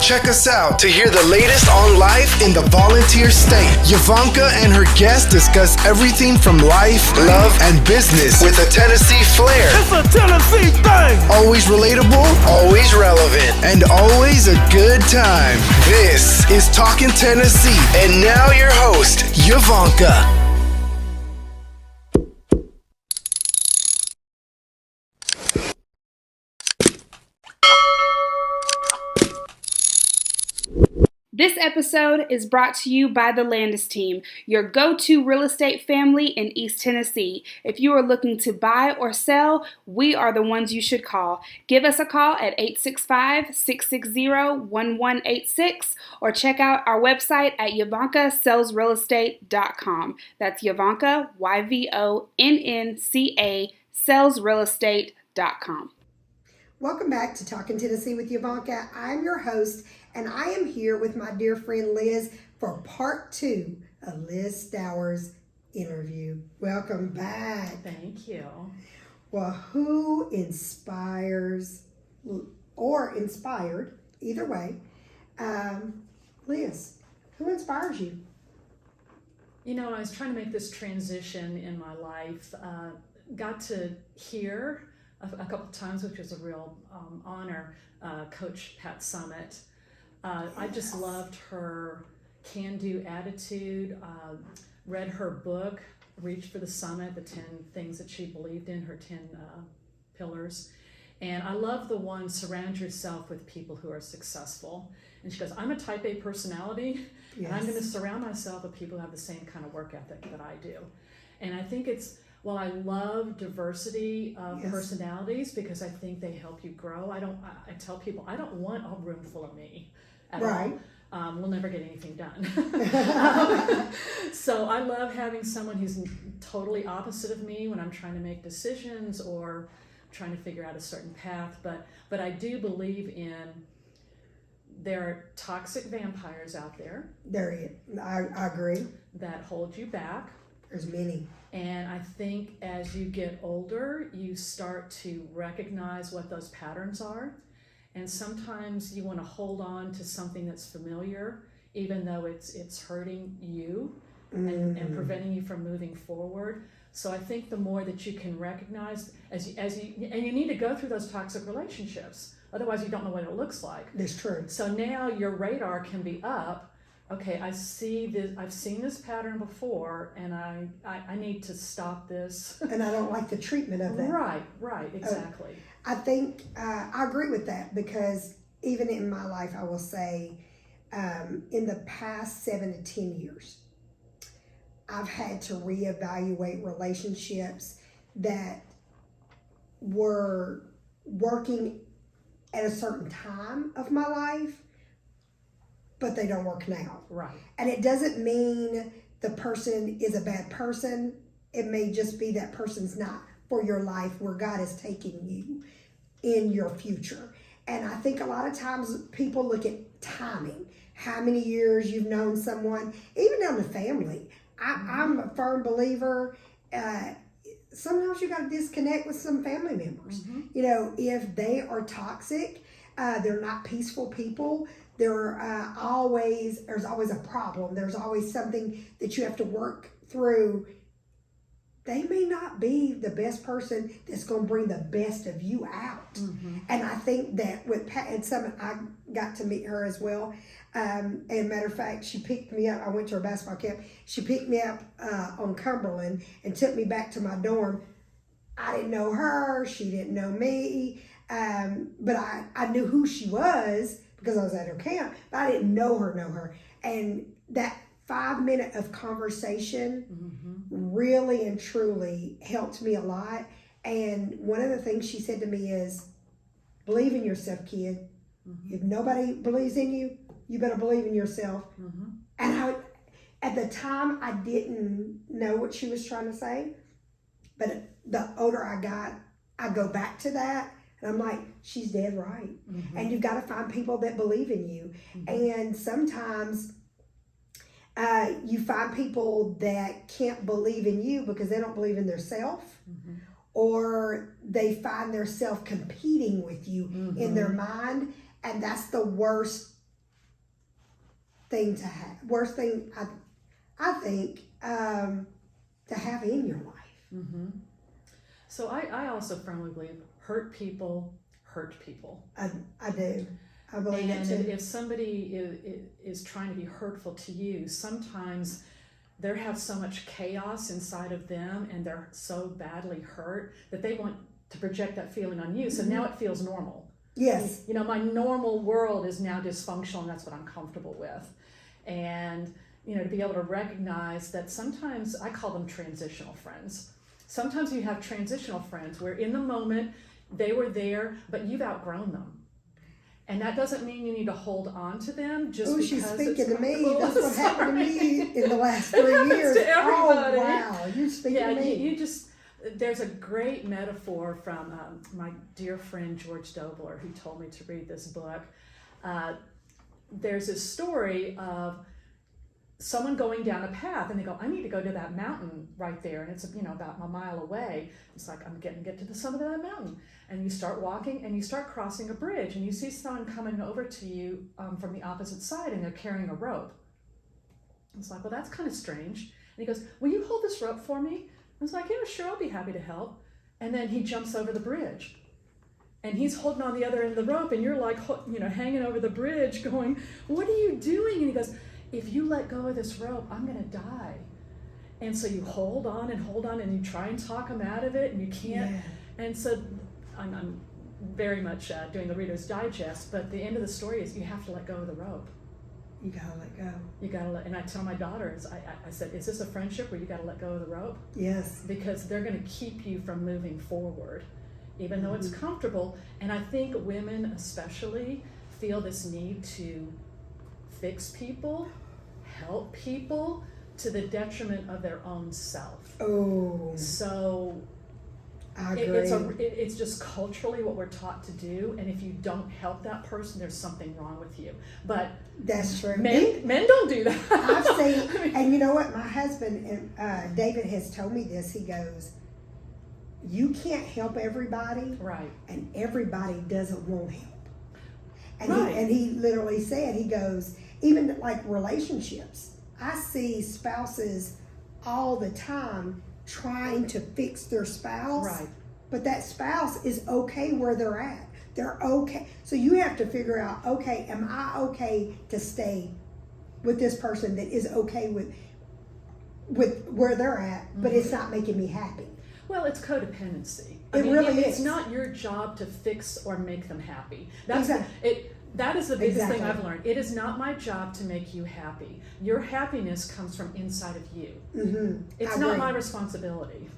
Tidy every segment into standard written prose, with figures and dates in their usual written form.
Check us out to hear the latest on life in the volunteer state. Yvonnca and her guests discuss everything from life, love, and business with a Tennessee flair. It's a Tennessee thing! Always relatable, always relevant, and always a good time. This is Talking Tennessee, and now your host, Yvonnca. This episode is brought to you by the Landes team, your go-to real estate family in East Tennessee. If you are looking to buy or sell, we are the ones you should call. Give us a call at 865-660-1186 or check out our website at YvoncaSellsRealEstate.com. That's Yvonnca, YVONNCA, sellsrealestate.com. Welcome back to Talking Tennessee with Yvonnca. I'm your host, and I am here with my dear friend Liz for part 2 of Liz Stowers' interview. Welcome back. Thank you. Well, who inspires or inspired, either way, Liz, who inspires you? You know, I was trying to make this transition in my life. Got to hear a couple times, which was a real honor, Coach Pat Summit. I just loved her can-do attitude, read her book, Reach for the Summit, the 10 things that she believed in, her 10 pillars. And I love the one, surround yourself with people who are successful. And she goes, I'm a type A personality, yes, and I'm going to surround myself with people who have the same kind of work ethic that I do. And I think well, I love diversity of yes, personalities because I think they help you grow. I tell people, I don't want a room full of me at right, all. We'll never get anything done. So I love having someone who's totally opposite of me when I'm trying to make decisions or trying to figure out a certain path. But I do believe there are toxic vampires out there. I agree. That hold you back. There's many. And I think as you get older, you start to recognize what those patterns are. And sometimes you want to hold on to something that's familiar, even though it's hurting you and preventing you from moving forward. So I think the more that you can recognize, and you need to go through those toxic relationships. Otherwise, you don't know what it looks like. That's true. So now your radar can be up. Okay, I see this. I've seen this pattern before, and I need to stop this. And I don't like the treatment of that. Right, exactly. I think I agree with that because even in my life, I will say, in the past 7 to 10 years, I've had to reevaluate relationships that were working at a certain time of my life, but they don't work now. Right. And it doesn't mean the person is a bad person. It may just be that person's not for your life where God is taking you in your future. And I think a lot of times people look at timing, how many years you've known someone, even down to family. I'm a firm believer, sometimes you got to disconnect with some family members. Mm-hmm. You know, if they are toxic, they're not peaceful people, there's always a problem. There's always something that you have to work through. They may not be the best person that's going to bring the best of you out. Mm-hmm. And I think that with Pat and Summit, I got to meet her as well. And matter of fact, she picked me up. I went to her basketball camp. She picked me up on Cumberland and took me back to my dorm. I didn't know her. She didn't know me. But I knew who she was because I was at her camp. But I didn't know her. And that 5 minute of conversation really and truly helped me a lot. And one of the things she said to me is, believe in yourself, kid. Mm-hmm. If nobody believes in you, you better believe in yourself. Mm-hmm. And at the time, I didn't know what she was trying to say. But the older I got, I go back to that. And I'm like, she's dead right. Mm-hmm. And you've got to find people that believe in you. Mm-hmm. And sometimes you find people that can't believe in you because they don't believe in themselves, or they find themselves competing with you in their mind. And that's the worst thing to have, worst thing I think to have in your life. Mm-hmm. So I also firmly believe hurt people hurt people. I do. I believe and that too. if somebody is trying to be hurtful to you, sometimes they have so much chaos inside of them and they're so badly hurt that they want to project that feeling on you. So now it feels normal. Yes. You know, my normal world is now dysfunctional and that's what I'm comfortable with. And, you know, to be able to recognize that sometimes I call them transitional friends. Sometimes you have transitional friends where in the moment they were there, but you've outgrown them. And that doesn't mean you need to hold on to them just because she's speaking it's to me. comfortable. That's what happened to me in the last 3 happens years. to everybody. Oh, wow. You're speaking to me. You just, there's a great metaphor from my dear friend George Dobler, who told me to read this book. There's this story of someone going down a path and they go, I need to go to that mountain right there. And it's, you know, about a mile away. It's like, I'm getting to get to the summit of that mountain. And you start walking and you start crossing a bridge and you see someone coming over to you from the opposite side and they're carrying a rope. It's like, well, that's kind of strange. And he goes, will you hold this rope for me? I was like, yeah, sure, I'll be happy to help. And then he jumps over the bridge. And he's holding on the other end of the rope and you're like, you know, hanging over the bridge going, what are you doing? And he goes, if you let go of this rope, I'm going to die. And so you hold on and you try and talk him out of it and you can't. Yeah. And so I'm very much doing the Reader's Digest, but the end of the story is you have to let go of the rope. You got to let go. You got to let, and I tell my daughters, I said, is this a friendship where you got to let go of the rope? Yes. Because they're going to keep you from moving forward, even though it's comfortable. And I think women especially feel this need to fix people, help people to the detriment of their own self. Oh. So I agree. It's just culturally what we're taught to do, and if you don't help that person, there's something wrong with you. But that's true. Men don't do that. I've seen, and you know what? My husband and David has told me this. He goes, "You can't help everybody, right? And everybody doesn't want help." And right. he literally said, he goes, even like relationships, I see spouses all the time trying to fix their spouse, right? But that spouse is okay where they're at. They're okay. So you have to figure out, okay, am I okay to stay with this person that is okay with where they're at, but it's not making me happy? Well, it's codependency. It really is. It's not your job to fix or make them happy. That's exactly. That is the biggest thing I've learned. It is not my job to make you happy. Your happiness comes from inside of you. Mm-hmm. It's not my responsibility.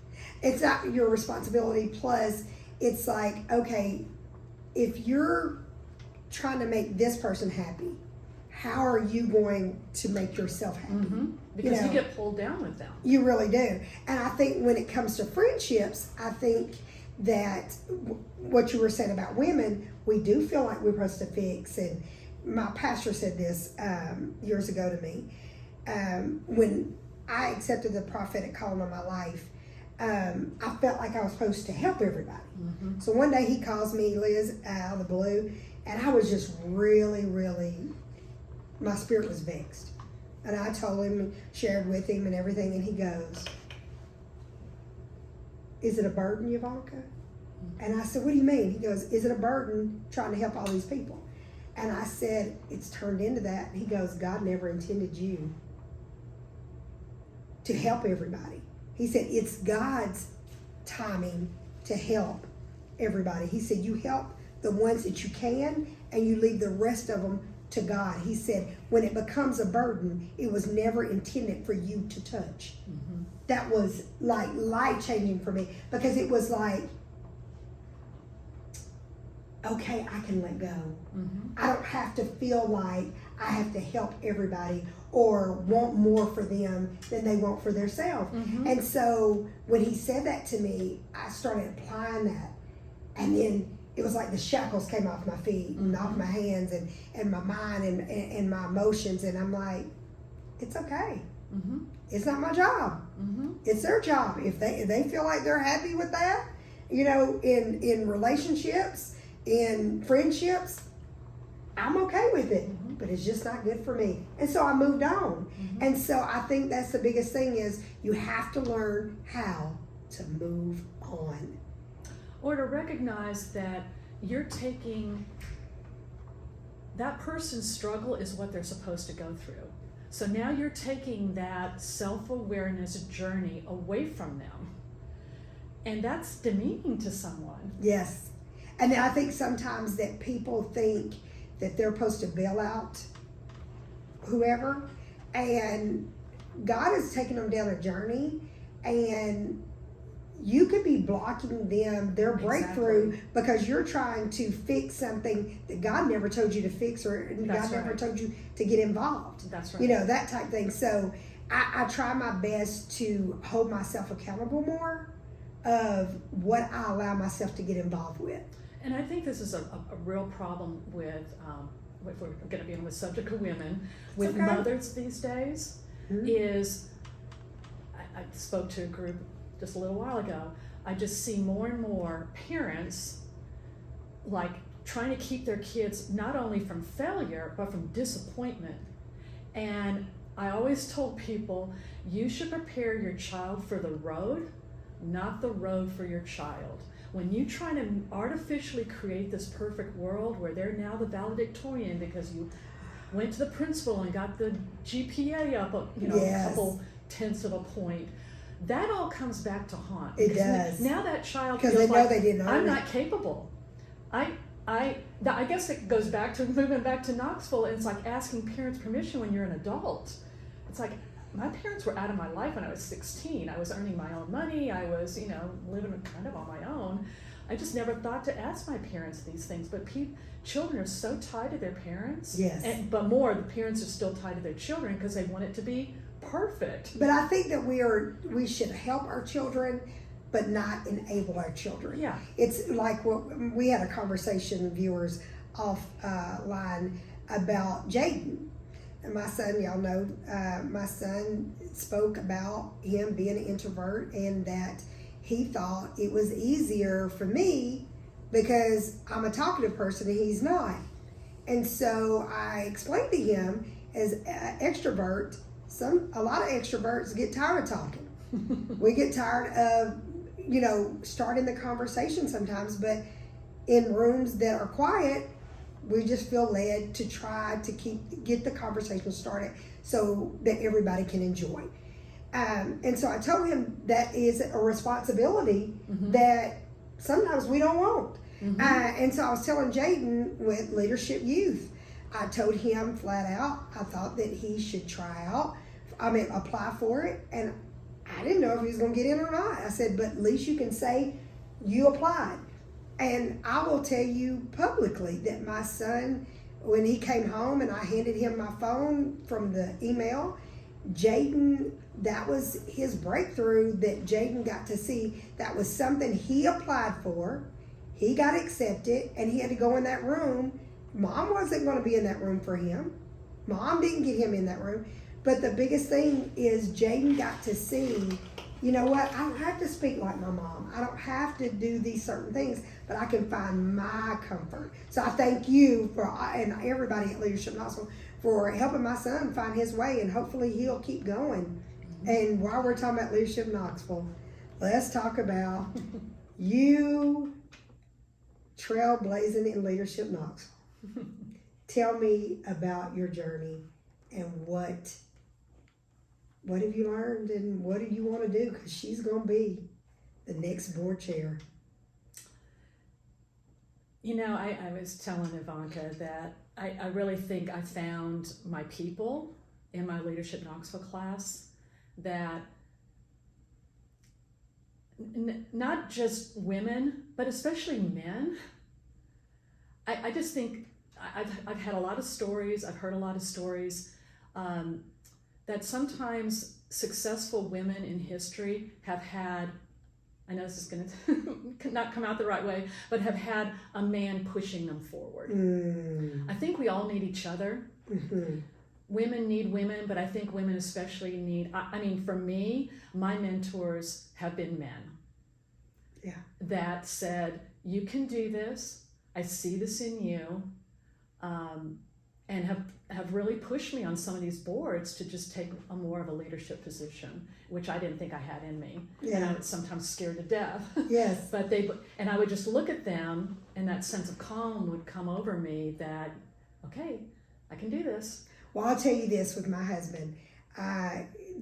It's not your responsibility. Plus, it's like, okay, if you're trying to make this person happy, how are you going to make yourself happy? Mm-hmm. Because you get pulled down with them. You really do. And I think when it comes to friendships, I think that what you were saying about women, we do feel like we're supposed to fix. And my pastor said this years ago to me. When I accepted the prophetic calling on my life, I felt like I was supposed to help everybody. Mm-hmm. So one day he calls me, Liz, out of the blue, and I was just really, really, my spirit was vexed. And I told him, shared with him and everything, and he goes, is it a burden, Yvonnca? And I said, what do you mean? He goes, is it a burden trying to help all these people? And I said, it's turned into that. And he goes, God never intended you to help everybody. He said, it's God's timing to help everybody. He said, you help the ones that you can, and you leave the rest of them to God. He said, when it becomes a burden, it was never intended for you to touch. Mm-hmm. That was like life-changing for me, because it was like, okay, I can let go. Mm-hmm. I don't have to feel like I have to help everybody or want more for them than they want for themselves. Mm-hmm. And so when he said that to me, I started applying that. And then it was like the shackles came off my feet and off my hands and my mind and my emotions. And I'm like, it's okay. Mm-hmm. It's not my job. Mm-hmm. It's their job. If they feel like they're happy with that, you know, in relationships, in friendships, I'm okay with it. Mm-hmm. but it's just not good for me. And so I moved on. And so I think that's the biggest thing is you have to learn how to move on. Or to recognize that you're taking, that person's struggle is what they're supposed to go through. So now you're taking that self-awareness journey away from them. And that's demeaning to someone. Yes. And I think sometimes that people think that they're supposed to bail out whoever, and God is taking them down a journey, and you could be blocking them, their breakthrough, because you're trying to fix something that God never told you to fix, or God never told you to get involved. That's right. You know, that type thing. So I try my best to hold myself accountable more of what I allow myself to get involved with. And I think this is a real problem with, if we're going to be on the subject of women, with mothers these days, is, I spoke to a group just a little while ago, I just see more and more parents like trying to keep their kids not only from failure, but from disappointment. And I always told people, you should prepare your child for the road, not the road for your child. When you try to artificially create this perfect world where they're now the valedictorian because you went to the principal and got the GPA up, a couple tenths of a point, that all comes back to haunt. It does. Now that child because feels they know like, they didn't earn I'm it. not capable. I guess it goes back to moving back to Knoxville, and it's like asking parents permission when you're an adult. It's like, my parents were out of my life when I was 16. I was earning my own money. I was, living kind of on my own. I just never thought to ask my parents these things. But children are so tied to their parents. Yes. But more, the parents are still tied to their children because they want it to be perfect. But I think that we should help our children, but not enable our children. Yeah. It's like what we had a conversation, viewers, offline about Jaden. And my son, y'all know, my son spoke about him being an introvert and that he thought it was easier for me because I'm a talkative person and he's not. And so I explained to him, as an extrovert, a lot of extroverts get tired of talking. We get tired of, starting the conversation sometimes, but in rooms that are quiet, we just feel led to try to get the conversation started so that everybody can enjoy. And so I told him that is a responsibility that sometimes we don't want. And so I was telling Jaden with Leadership Youth, I told him flat out, I thought that he should apply for it. And I didn't know if he was going to get in or not. I said, but at least you can say you applied. And I will tell you publicly that my son, when he came home and I handed him my phone from the email, Jaden, that was his breakthrough that Jaden got to see. That was something he applied for. He got accepted and he had to go in that room. Mom wasn't going to be in that room for him. Mom didn't get him in that room. But the biggest thing is Jaden got to see, you know what, I don't have to speak like my mom. I don't have to do these certain things, but I can find my comfort. So I thank you and everybody at Leadership Knoxville for helping my son find his way, and hopefully he'll keep going. And while we're talking about Leadership Knoxville, let's talk about you trailblazing in Leadership Knoxville. Tell me about your journey and what have you learned and what do you want to do? Because she's going to be the next board chair. I was telling Yvonnca that I really think I found my people in my Leadership Knoxville class that not just women, but especially men. I just think I've had a lot of stories, I've heard a lot of stories that sometimes successful women in history have had, I know this is going to not come out the right way, but have had a man pushing them forward. I think we all need each other. Women need women, but I think women especially need, for me, my mentors have been men. Yeah. That said, you can do this. I see this in you. and have really pushed me on some of these boards to just take a more of a leadership position, which I didn't think I had in me. Yeah. And I was sometimes scared to death. Yes. But and I would just look at them, and that sense of calm would come over me that, okay, I can do this. Well, I'll tell you this with my husband.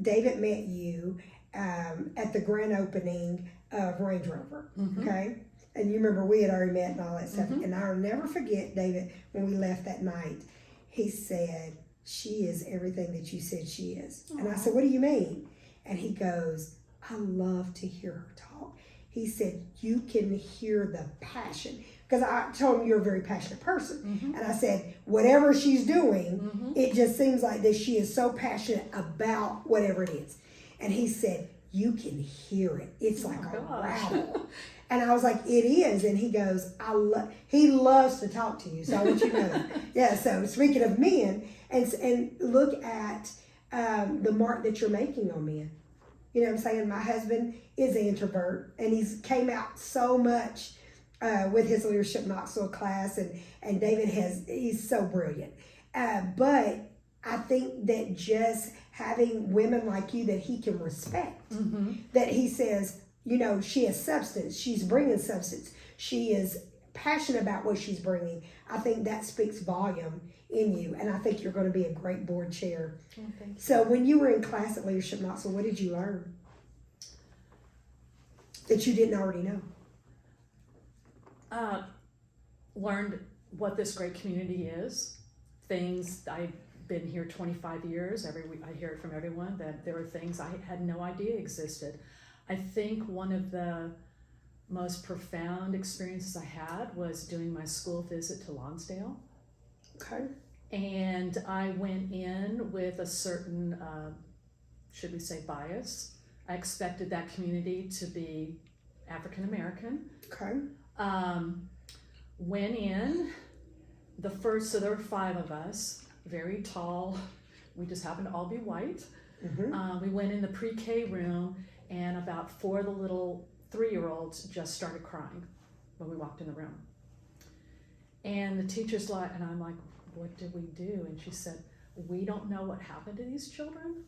David met you at the grand opening of Range Rover, okay? And you remember we had already met and all that stuff. And I'll never forget, David, when we left that night, he said, she is everything that you said she is. Aww. And I said, what do you mean? And he goes, I love to hear her talk. He said, you can hear the passion. Because I told him you're a very passionate person. And I said, whatever she's doing, it just seems like that she is so passionate about whatever it is. And he said, you can hear it. It's like a rattle. And I was like, it is. And he goes, he loves to talk to you. So I want you to know that. Yeah, so speaking of men, and look at the mark that you're making on men. You know what I'm saying? My husband is an introvert, and he's came out so much with his leadership Knoxville class, and David he's so brilliant. But I think that just having women like you that he can respect, that he says, you know, she has substance, she's bringing substance, she is passionate about what she's bringing. I think that speaks volume in you, and I think you're going to be a great board chair. Oh, thank you. So when you were in class at Leadership Knoxville, what did you learn that you didn't already know? Learned what this great community is. Things, I've been here 25 years. Every week I hear it from everyone that there are things I had no idea existed. I think one of the most profound experiences I had was doing my school visit to Lonsdale. Okay. And I went in with a certain, should we say, bias. I expected that community to be African American. Okay. Went in, so there were 5 of us, very tall. We just happened to all be white. We went in the pre-K room, and about 4 of the little 3-year-olds just started crying when we walked in the room. And the teacher's like, and I'm like, what did we do? And she said, we don't know what happened to these children.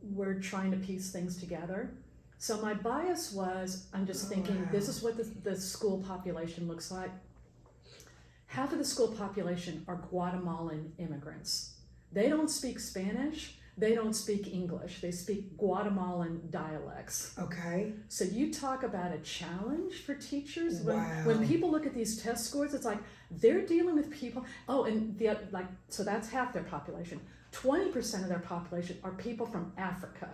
We're trying to piece things together. So my bias was, I'm just thinking, this is what the school population looks like. Half of the school population are Guatemalan immigrants. They don't speak Spanish. They don't speak English. They speak Guatemalan dialects. Okay. So you talk about a challenge for teachers. Wow. When people look at these test scores, it's like they're dealing with people. Oh, and so that's half their population. 20% of their population are people from Africa.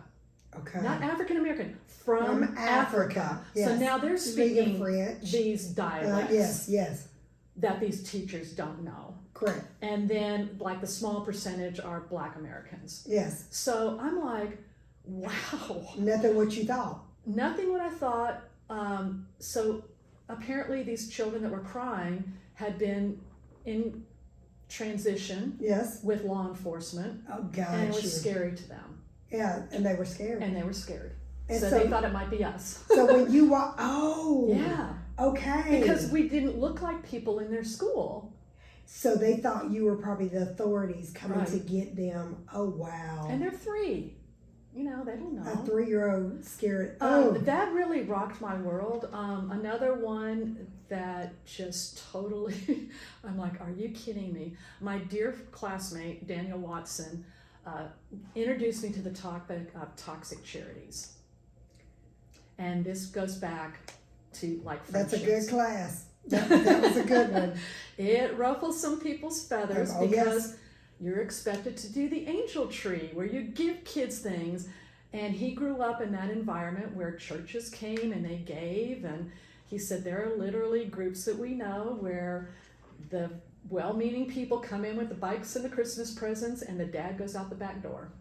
Okay. Not African American, from Africa. Yes. So now they're speaking French. these dialects Yes. that these teachers don't know. Correct. And then like the small percentage are Black Americans. Yes. So I'm like, wow. Nothing what you thought. Nothing what I thought. So apparently these children that were crying had been in transition with law enforcement. Oh, gosh. And it was scary to them. Yeah, and they were scared. And so they thought it might be us. So when you walk, yeah. Okay. Because we didn't look like people in their school. So they thought you were probably the authorities coming to get them. Oh, wow. And they're 3. You know, they don't know. A 3-year-old scared. That really rocked my world. Another one that just totally, I'm like, are you kidding me? My dear classmate, Daniel Watson, introduced me to the topic of toxic charities. And this goes back to like friendships. That's a good class. That was a good one. It ruffles some people's feathers because you're expected to do the angel tree where you give kids things. And he grew up in that environment where churches came and they gave. And he said there are literally groups that we know where the well-meaning people come in with the bikes and the Christmas presents, and the dad goes out the back door.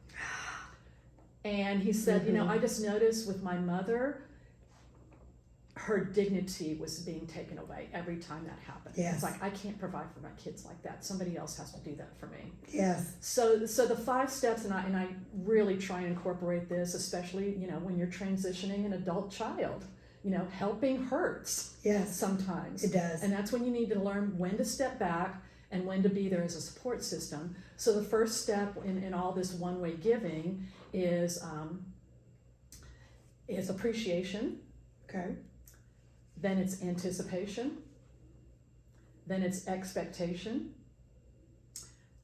And he said, you know, I just noticed with my mother, her dignity was being taken away every time that happened. Yes. It's like, I can't provide for my kids like that. Somebody else has to do that for me. Yes. So the 5 steps, and I really try and incorporate this, especially, you know, when you're transitioning an adult child. You know, helping hurts. Yes. Sometimes. It does. And that's when you need to learn when to step back and when to be there as a support system. So the first step in all this one-way giving is appreciation. Okay. Then it's anticipation. Then it's expectation.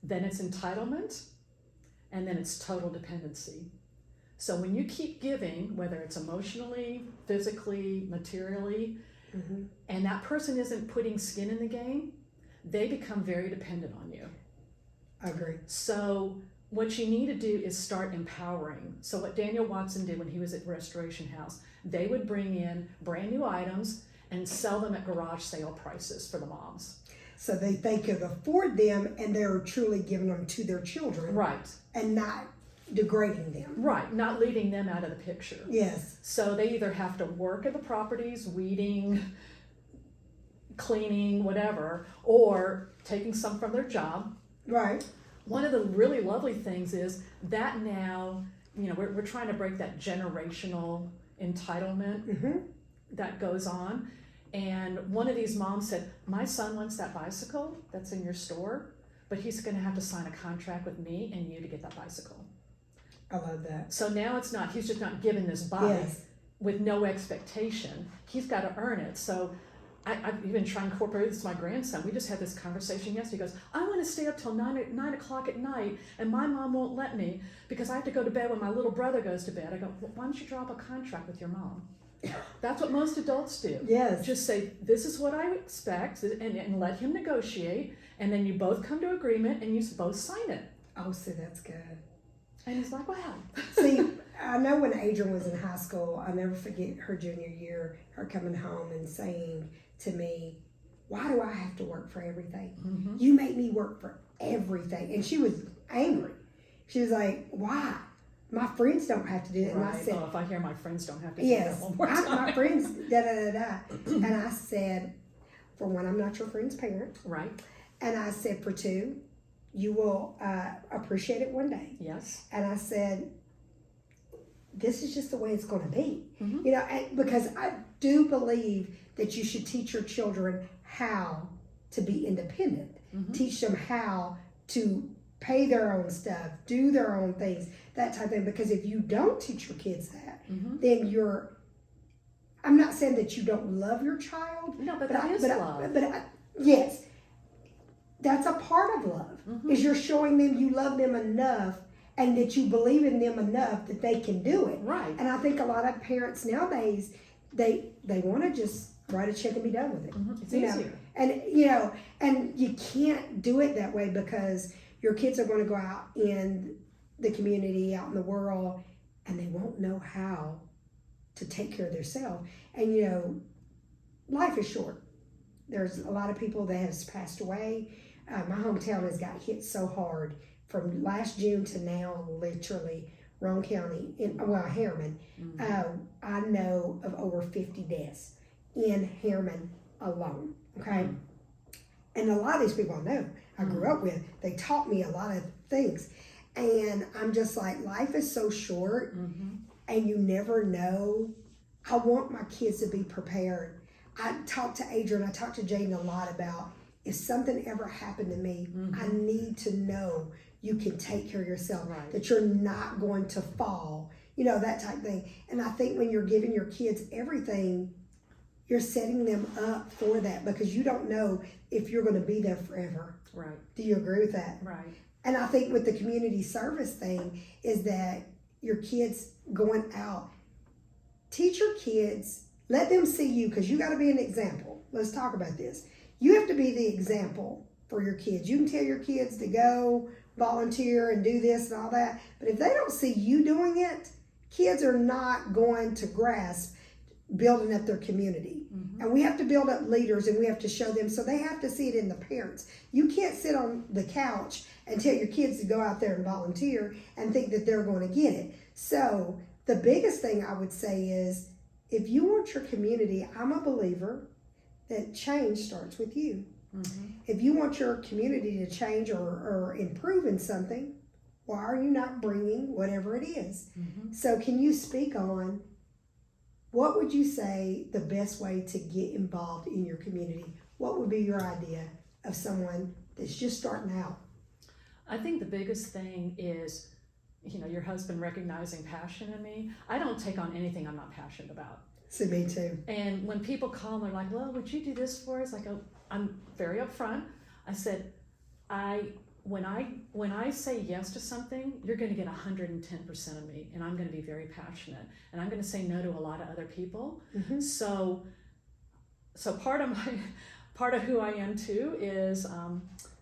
Then it's entitlement. And then it's total dependency. So when you keep giving, whether it's emotionally, physically, materially, and that person isn't putting skin in the game, they become very dependent on you. I agree. So what you need to do is start empowering. So what Daniel Watson did when he was at Restoration House, they would bring in brand new items and sell them at garage sale prices for the moms. So they could afford them, and they're truly giving them to their children. Right. And not degrading them. Right, not leaving them out of the picture. Yes. So they either have to work at the properties, weeding, cleaning, whatever, or taking some from their job. Right. One of the really lovely things is that now, we're trying to break that generational entitlement that goes on. And one of these moms said, my son wants that bicycle that's in your store, but he's going to have to sign a contract with me and you to get that bicycle. I love that. So now he's just not given this bike Yes. with no expectation. He's got to earn it. So I've even tried to incorporate this to my grandson. We just had this conversation yesterday. He goes, I want to stay up till 9 o'clock at night, and my mom won't let me because I have to go to bed when my little brother goes to bed. I go, well, why don't you draw up a contract with your mom? That's what most adults do. Yes. Just say, this is what I expect, and let him negotiate, and then you both come to agreement, and you both sign it. Oh, see, that's good. And he's like, wow. See, I know when Adrienne was in high school, I'll never forget her junior year, her coming home and saying to me, why do I have to work for everything? You make me work for everything. And she was angry. She was like, why? My friends don't have to do it. And Right. I said, if I hear my friends don't have to do yes, that one more time. my friends, da-da-da-da. And I said, for one, I'm not your friend's parent. Right. And I said, for two, you will appreciate it one day. Yes. And I said, this is just the way it's going to be. Because I do believe that you should teach your children how to be independent. Teach them how to pay their own stuff, do their own things, that type of thing. Because if you don't teach your kids that, then I'm not saying that you don't love your child. No, but that is love. Yes, that's a part of love, is you're showing them you love them enough and that you believe in them enough that they can do it. Right. And I think a lot of parents nowadays, they want to just write a check and be done with it. It's easier. And you can't do it that way because your kids are going to go out in the community, out in the world, and they won't know how to take care of themselves. And life is short. There's a lot of people that has passed away. My hometown has got hit so hard from last June to now, literally, Roane County, Harriman. I know of over 50 deaths in Harriman alone, okay? And a lot of these people I know, I grew up with, they taught me a lot of things. And I'm just like, life is so short, and you never know. I want my kids to be prepared. I talked to Adrienne, I talked to Jaden a lot about, if something ever happened to me, I need to know you can take care of yourself, that you're not going to fall, that type of thing. And I think when you're giving your kids everything, you're setting them up for that because you don't know if you're going to be there forever. Right. Do you agree with that? Right. And I think with the community service thing is that your kids going out, teach your kids, let them see you because you got to be an example. Let's talk about this. You have to be the example for your kids. You can tell your kids to go volunteer and do this and all that, but if they don't see you doing it, kids are not going to grasp building up their community. And we have to build up leaders and we have to show them, so they have to see it in the parents. You can't sit on the couch and tell your kids to go out there and volunteer and think that they're going to get it. So the biggest thing I would say is, if you want your community, I'm a believer that change starts with you. If you want your community to change or improve in something, why are you not bringing whatever it is? So can you speak on, what would you say the best way to get involved in your community? What would be your idea of someone that's just starting out? I think the biggest thing is, your husband recognizing passion in me. I don't take on anything I'm not passionate about. So me too. And when people call, they're like, well, would you do this for us? I'm very upfront. I said, when I say yes to something, you're going to get 110% of me, and I'm going to be very passionate, and I'm going to say no to a lot of other people. Mm-hmm. So part of who I am too is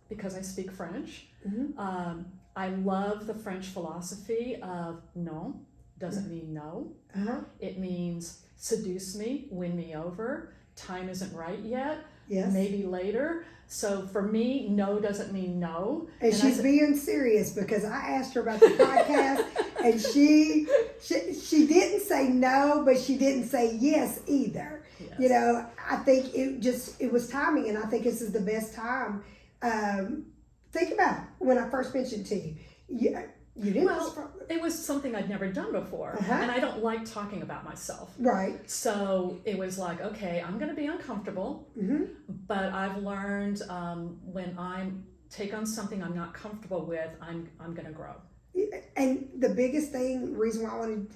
because I speak French. Mm-hmm. I love the French philosophy of no doesn't mean no. Uh-huh. It means seduce me, win me over. Time isn't right yet. Yes. Maybe later. So for me, no doesn't mean no. And she's being serious, because I asked her about the podcast and she didn't say no, but she didn't say yes either. Yes. I think it was timing, and I think this is the best time. Think about it. When I first mentioned to you, you didn't. Well, it was something I'd never done before, Uh-huh. and I don't like talking about myself. Right. So it was like, okay, I'm going to be uncomfortable, Mm-hmm. but I've learned when I take on something I'm not comfortable with, I'm going to grow. And the biggest reason why I wanted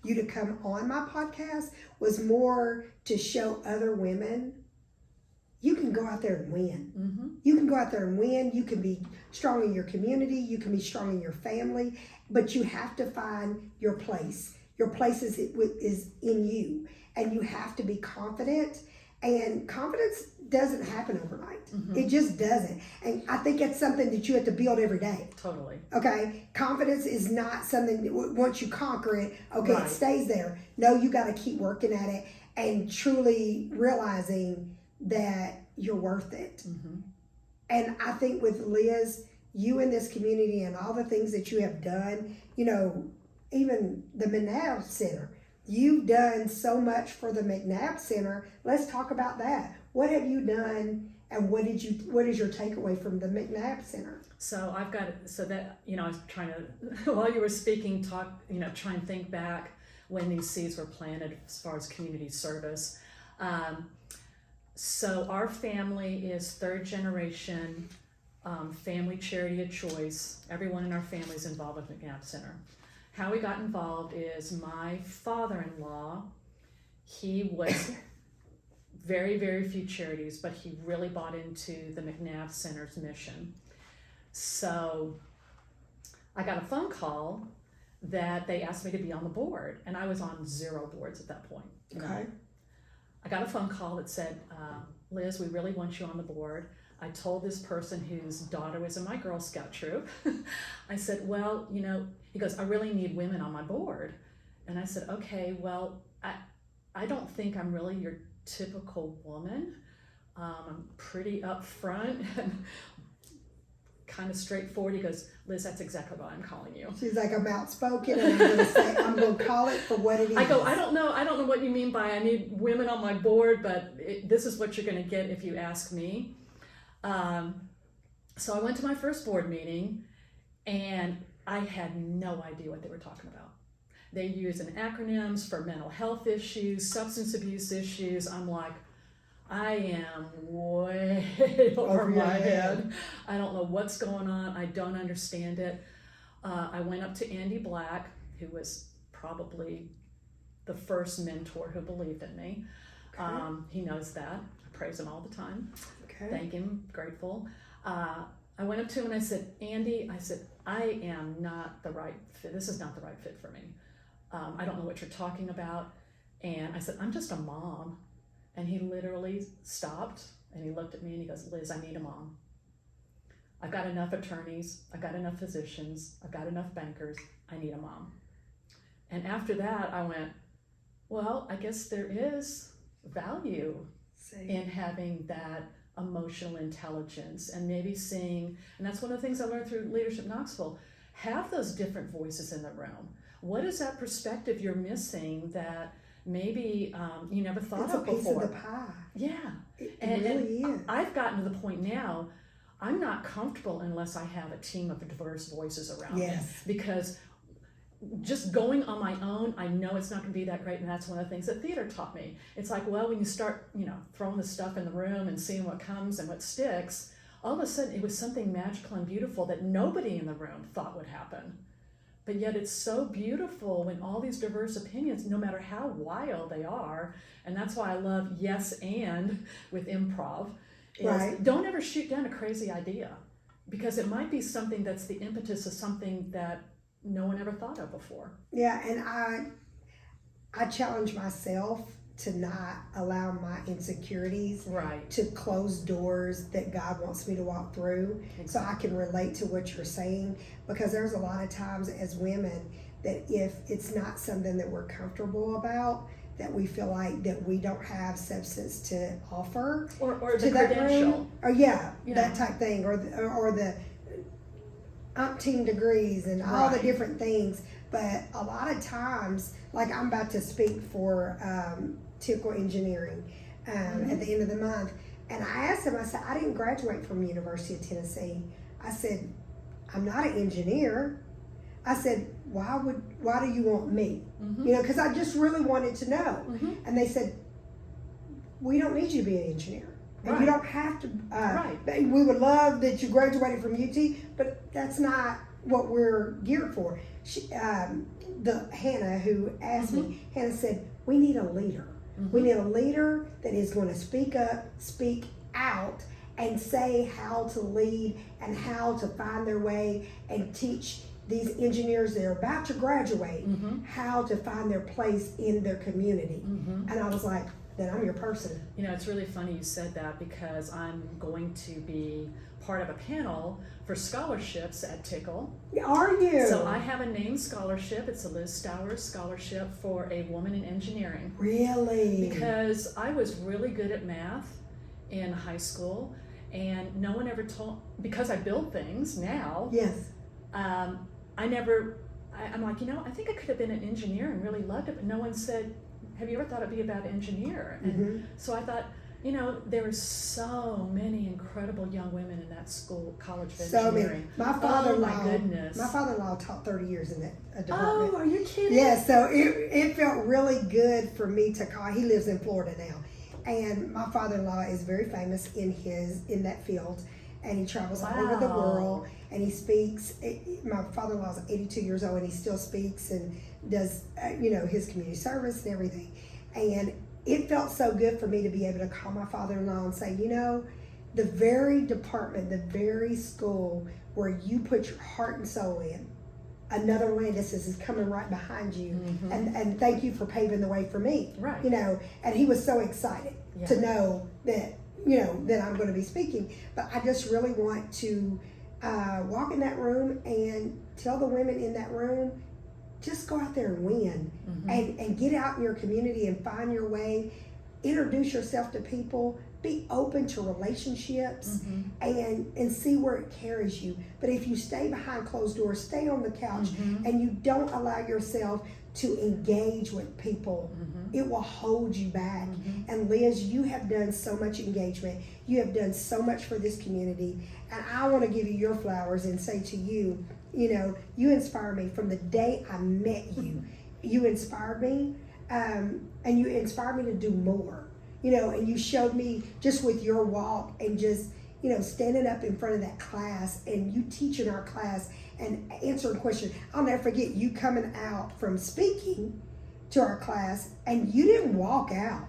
you to come on my podcast was more to show other women you can go out there and win. Mm-hmm. You can go out there and win. You can be strong in your community. You can be strong in your family. But you have to find your place. Your place is in you. And you have to be confident. And confidence doesn't happen overnight. Mm-hmm. It just doesn't. And I think it's something that you have to build every day. Totally. Okay? Confidence is not something that once you conquer it, okay, Right. It stays there. No, you got to keep working at it and truly realizing that you're worth it. Mm-hmm. And I think with Liz, you in this community and all the things that you have done, even the McNabb Center, you've done so much for the McNabb Center. Let's talk about that. What have you done, and what is your takeaway from the McNabb Center? So I was trying to, while you were speaking, try and think back when these seeds were planted as far as community service. So our family is third generation family charity of choice. Everyone in our family is involved with McNabb Center. How we got involved is my father-in-law, he was very, very few charities, but he really bought into the McNabb Center's mission. So I got a phone call that they asked me to be on the board, and I was on 0 boards at that point. Okay. I got a phone call that said, Liz, we really want you on the board. I told this person whose daughter was in my Girl Scout troop. I said, well, he goes, I really need women on my board. And I said, okay, well, I don't think I'm really your typical woman. I'm pretty upfront and kind of straightforward. He goes, Liz, that's exactly why I'm calling you. She's like, I'm outspoken, and I'm going to call it for what it is. I go, I don't know what you mean by I need women on my board, but this is what you're going to get if you ask me. So I went to my first board meeting, and I had no idea what they were talking about. They use acronyms for mental health issues, substance abuse issues. I'm like, I am way over my head. I don't know what's going on. I don't understand it. I went up to Andy Black, who was probably the first mentor who believed in me. Okay. He knows that. I praise him all the time. Okay. Thank him, grateful. I went up to him and I said, Andy, I am not the right fit. This is not the right fit for me. I don't know what you're talking about. And I said, I'm just a mom. And he literally stopped and he looked at me and he goes, Liz, I need a mom. I've got enough attorneys. I've got enough physicians. I've got enough bankers. I need a mom. And after that, I went, well, I guess there is value in having that emotional intelligence and maybe seeing, and that's one of the things I learned through Leadership Knoxville, have those different voices in the room. What is that perspective you're missing that maybe you never thought of before? It's a piece of the pie. Yeah. It really is. I've gotten to the point now, I'm not comfortable unless I have a team of diverse voices around me. Because just going on my own, I know it's not going to be that great, and that's one of the things that theater taught me. It's like, well, when you start, throwing the stuff in the room and seeing what comes and what sticks, all of a sudden it was something magical and beautiful that nobody in the room thought would happen. But yet it's so beautiful when all these diverse opinions, no matter how wild they are, and that's why I love yes and with improv, is Right. don't ever shoot down a crazy idea, because it might be something that's the impetus of something that no one ever thought of before. Yeah, and I challenge myself to not allow my insecurities Right. to close doors that God wants me to walk through. So I can relate to what you're saying, because there's a lot of times as women that if it's not something that we're comfortable about, that we feel like that we don't have substance to offer Or to the that credential. room, or that Yeah. type thing, or the umpteen degrees and all the Right. different things. But a lot of times, like I'm about to speak for Tickle Engineering at the end of the month, and I asked him, I said, I didn't graduate from University of Tennessee. I said, I'm not an engineer. I said, why do you want me? You know, because I just really wanted to know. And they said, we don't need you to be an engineer. And you Right. don't have to. Right. We would love that you graduated from UT, but that's not what we're geared for. She, the Hannah who asked me, Hannah said, we need a leader. We need a leader that is going to speak up, speak out, and say how to lead and how to find their way and teach these engineers that are about to graduate how to find their place in their community. And I was like, then I'm your person. You know, it's really funny you said that, because I'm going to be part of a panel for scholarships at Tickle. Are you? So I have a named scholarship. It's a Liz Stowers scholarship for a woman in engineering. Really? Because I was really good at math in high school, and no one ever told, because I build things now. Yes. I'm like, I think I could have been an engineer and really loved it, but no one said, have you ever thought it'd be about engineer? And so I thought, there were so many incredible young women in that school, College of Engineering. My father-in-law, oh my goodness. My father-in-law taught 30 years in that department. Oh, are you kidding? Yeah, so it felt really good for me to call. He lives in Florida now, and my father-in-law is very famous in that field, and he travels all over the world, and he speaks. My father-in-law is 82 years old, and he still speaks and does his community service and everything. And it felt so good for me to be able to call my father-in-law and say, the very department, the very school where you put your heart and soul in, another Landes is coming right behind you, and thank you for paving the way for me. Right. And he was so excited to know that that I'm going to be speaking. But I just really want to walk in that room and tell the women in that room, just go out there and win, and get out in your community and find your way, introduce yourself to people, be open to relationships, and see where it carries you. But if you stay behind closed doors, stay on the couch, and you don't allow yourself to engage with people, it will hold you back. And Liz, you have done so much engagement. You have done so much for this community. And I want to give you your flowers and say to you, you inspire me from the day I met you. You inspired me, and you inspired me to do more. And you showed me just with your walk and just, standing up in front of that class and you teaching our class and answering questions. I'll never forget you coming out from speaking to our class, and you didn't walk out.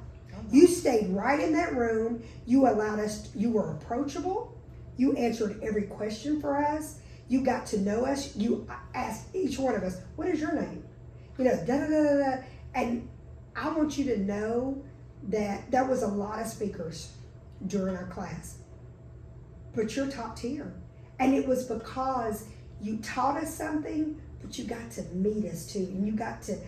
You stayed right in that room. You allowed us, you were approachable. You answered every question for us. You got to know us. You asked each one of us, what is your name? And I want you to know that there was a lot of speakers during our class, but you're top tier. And it was because you taught us something, but you got to meet us too. And you got to,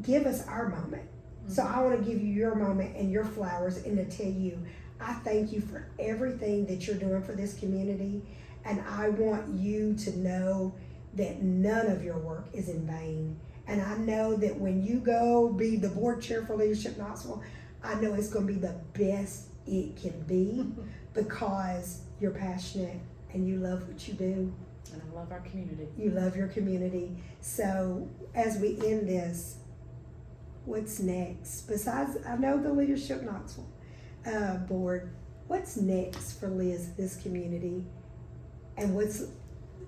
give us our moment. So I want to give you your moment and your flowers, and to tell you, I thank you for everything that you're doing for this community. And I want you to know that none of your work is in vain. And I know that when you go be the board chair for Leadership Knoxville, I know it's going to be the best it can be, because you're passionate and you love what you do. And I love our community. You love your community. So as we end this, what's next? Besides, I know the Leadership Knoxville board, What's next for Liz, this community? And what's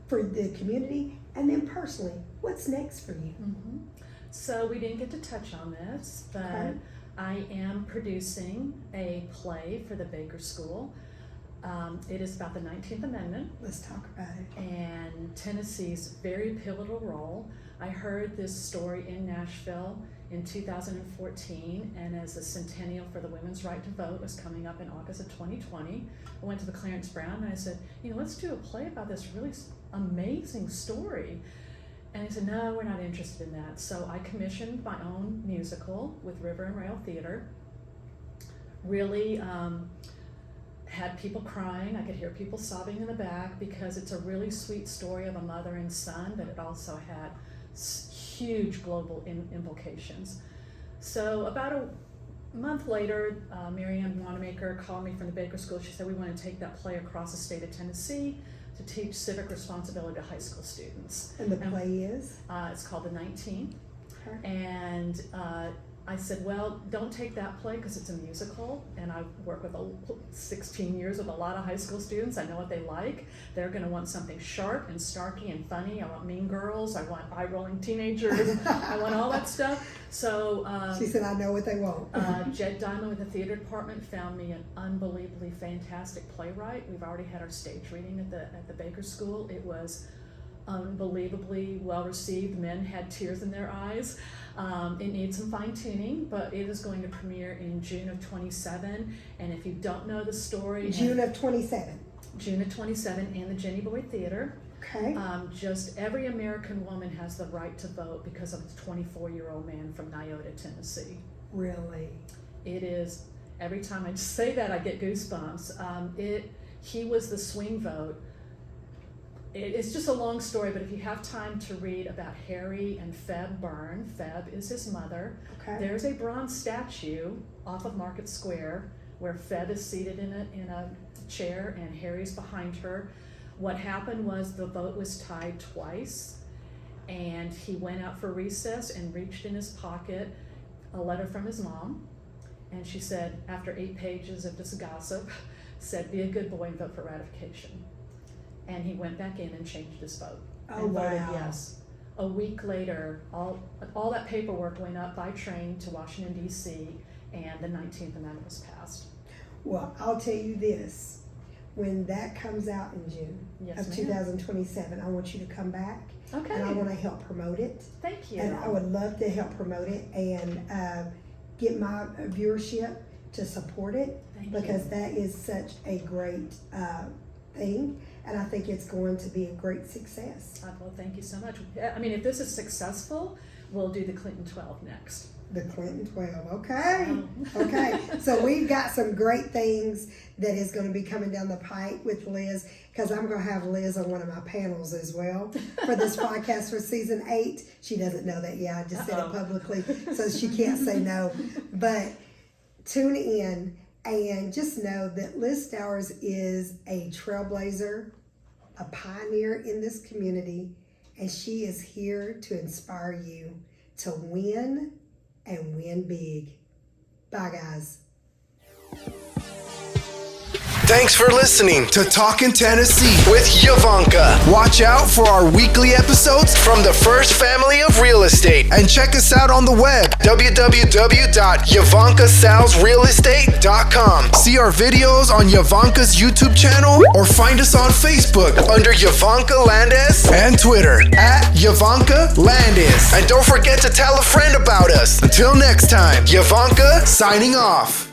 for the community? And then personally, what's next for you? Mm-hmm. So we didn't get to touch on this, but Okay. I am producing a play for the Baker School. It is about the 19th Amendment Let's talk about it. and Tennessee's very pivotal role. I heard this story in Nashville in 2014, and as the centennial for the women's right to vote was coming up in August of 2020, I went to the Clarence Brown and I said, let's do a play about this really amazing story. And he said, no, we're not interested in that. So I commissioned my own musical with River and Rail Theater. Really had people crying. I could hear people sobbing in the back because it's a really sweet story of a mother and son, but it also had huge global implications. So about a month later, Marianne Wanamaker called me from the Baker School. She said, we want to take that play across the state of Tennessee to teach civic responsibility to high school students. And the play is? It's called The 19. Okay. And I said, well, don't take that play because it's a musical, and I work with 16 years with a lot of high school students. I know what they like. They're going to want something sharp and snarky and funny. I want mean girls. I want eye-rolling teenagers. I want all that stuff. So she said, I know what they want. Jed Diamond with the theater department found me an unbelievably fantastic playwright. We've already had our stage reading at the Baker School. It was unbelievably well received. Men had tears in their eyes. It needs some fine tuning, but it is going to premiere in June of 27. And if you don't know the story, June of 27. June of 27 and the Jenny Boy Theater. Okay. Just every American woman has the right to vote because of a 24-year-old man from Nyota, Tennessee. Really? It is, every time I say that, I get goosebumps. He was the swing vote. It's just a long story, but if you have time to read about Harry and Feb Byrne, Feb is his mother. Okay. There's a bronze statue off of Market Square where Feb is seated in a chair and Harry's behind her. What happened was the vote was tied twice, and he went out for recess and reached in his pocket a letter from his mom, and she said, after 8 pages of just gossip, said, be a good boy and vote for ratification. And he went back in and changed his vote and voted yes. A week later, all that paperwork went up by train to Washington, D.C., and the 19th Amendment was passed. Well, I'll tell you this. When that comes out in June of 2027, I want you to come back. Okay. And I want to help promote it. Thank you. And I would love to help promote it and get my viewership to support it. Because that is such a great thing. And I think it's going to be a great success. Well, thank you so much. I mean, if this is successful, we'll do the Clinton 12 next. The Clinton 12, okay. Okay, so we've got some great things that is going to be coming down the pike with Liz, because I'm going to have Liz on one of my panels as well for this podcast for season 8. She doesn't know that yet. I just said it publicly, so she can't say no. But tune in. And just know that Liz Stowers is a trailblazer, a pioneer in this community, and she is here to inspire you to win and win big. Bye, guys. Thanks for listening to Talkin' Tennessee with Yvonnca. Watch out for our weekly episodes from the first family of real estate, and check us out on the web, www.YvoncaSalesRealEstate.com. See our videos on Yvonca's YouTube channel, or find us on Facebook under Yvonnca Landes and Twitter @Yvonnca Landes. And don't forget to tell a friend about us. Until next time, Yvonnca signing off.